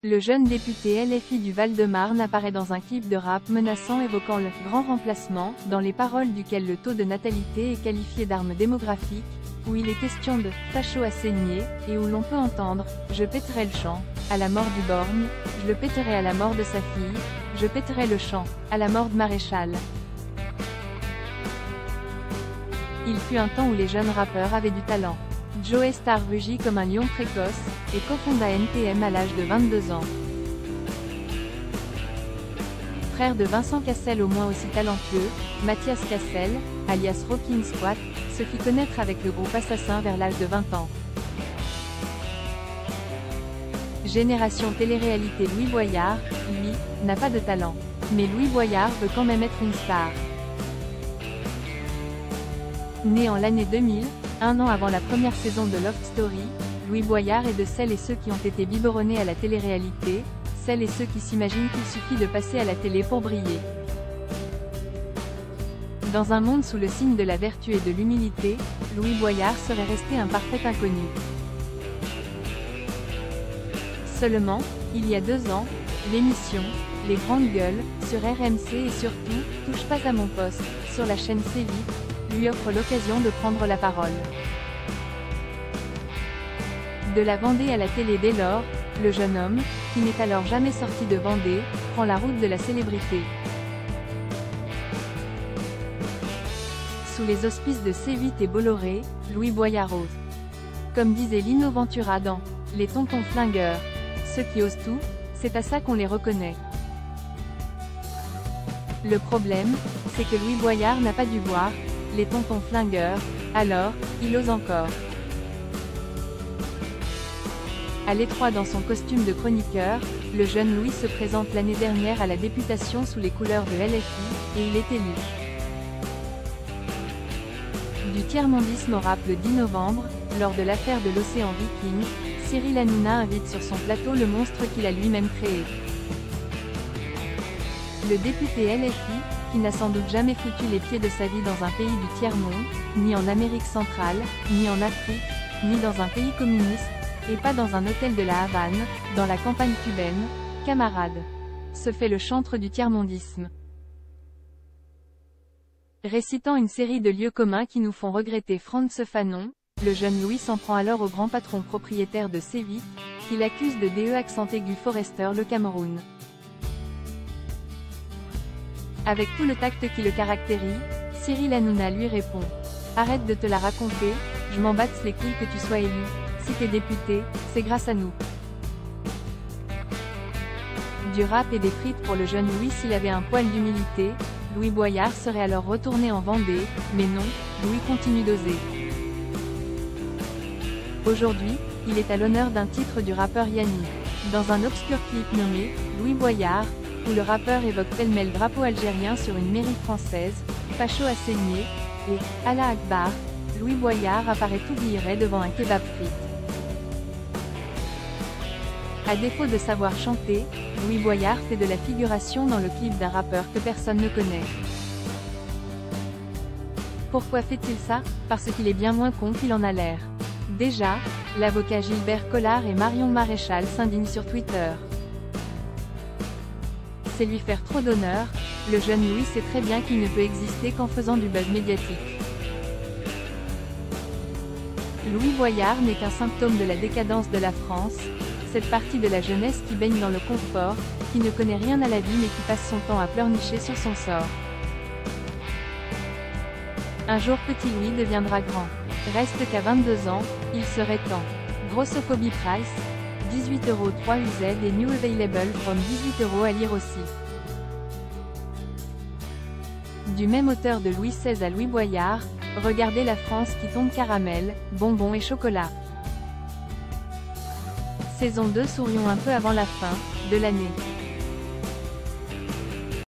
Le jeune député LFI du Val-de-Marne apparaît dans un clip de rap menaçant évoquant le « grand remplacement », dans les paroles duquel le taux de natalité est qualifié d'arme démographique, où il est question de « facho à saigner » et où l'on peut entendre « je pèterai le champ » à la mort du borgne, je le pèterai à la mort de sa fille, je pèterai le champ à la mort de Maréchal. Il fut un temps où les jeunes rappeurs avaient du talent. Joey Starr rugit comme un lion précoce, et cofonda NTM à l'âge de 22 ans. Frère de Vincent Cassel au moins aussi talentueux, Mathias Cassel, alias Rockin' Squat, se fit connaître avec le groupe Assassin vers l'âge de 20 ans. Génération télé-réalité. Louis Boyard, lui, n'a pas de talent. Mais Louis Boyard veut quand même être une star. Né en l'année 2000, un an avant la première saison de Love Story, Louis Boyard est de celles et ceux qui ont été biberonnés à la télé-réalité, celles et ceux qui s'imaginent qu'il suffit de passer à la télé pour briller. Dans un monde sous le signe de la vertu et de l'humilité, Louis Boyard serait resté un parfait inconnu. Seulement, il y a 2 ans, l'émission « Les Grandes Gueules » sur RMC et surtout « Touche pas à mon poste » sur la chaîne C8, lui offre l'occasion de prendre la parole. De la Vendée à la télé dès lors, le jeune homme, qui n'est alors jamais sorti de Vendée, prend la route de la célébrité. Sous les auspices de C8 et Bolloré, Louis Boyard ose. Comme disait Lino Ventura dans « Les tontons flingueurs », ceux qui osent tout, c'est à ça qu'on les reconnaît. Le problème, c'est que Louis Boyard n'a pas dû voir les tontons flingueurs, alors, il ose encore. À l'étroit dans son costume de chroniqueur, le jeune Louis se présente l'année dernière à la députation sous les couleurs de LFI, et il est élu. Du tiers-mondisme au rap le 10 novembre, lors de l'affaire de l'Océan Viking, Cyril Hanouna invite sur son plateau le monstre qu'il a lui-même créé. Le député LFI, qui n'a sans doute jamais foutu les pieds de sa vie dans un pays du tiers-monde, ni en Amérique centrale, ni en Afrique, ni dans un pays communiste, et pas dans un hôtel de la Havane, dans la campagne cubaine, camarade, se fait le chantre du tiers-mondisme. Récitant une série de lieux communs qui nous font regretter Frantz Fanon, le jeune Louis s'en prend alors au grand patron propriétaire de C8, qui l'accuse de DE accent aigu Forester le Cameroun. Avec tout le tact qui le caractérise, Cyril Hanouna lui répond « Arrête de te la raconter, je m'en batte les couilles que tu sois élu, si t'es député, c'est grâce à nous. » Du rap et des frites pour le jeune Louis. S'il avait un poil d'humilité, Louis Boyard serait alors retourné en Vendée, mais non, Louis continue d'oser. Aujourd'hui, il est à l'honneur d'un titre du rappeur Yanni. Dans un obscur clip nommé « Louis Boyard », où le rappeur évoque pêle-mêle drapeau algérien sur une mairie française, facho à saigner, et « Allah Akbar », Louis Boyard apparaît tout guilleret devant un kebab frites. À défaut de savoir chanter, Louis Boyard fait de la figuration dans le clip d'un rappeur que personne ne connaît. Pourquoi fait-il ça? Parce qu'il est bien moins con qu'il en a l'air. Déjà, l'avocat Gilbert Collard et Marion Maréchal s'indignent sur Twitter. C'est lui faire trop d'honneur, le jeune Louis sait très bien qu'il ne peut exister qu'en faisant du buzz médiatique. Louis Boyard n'est qu'un symptôme de la décadence de la France, cette partie de la jeunesse qui baigne dans le confort, qui ne connaît rien à la vie mais qui passe son temps à pleurnicher sur son sort. Un jour petit Louis deviendra grand. Reste qu'à 22 ans, il serait temps. Grossophobie price, 18 € 3 UZ et new available from 18 € à lire aussi. Du même auteur de Louis XVI à Louis Boyard, regardez la France qui tombe caramel, bonbons et chocolat. Saison 2. Sourions un peu avant la fin de l'année.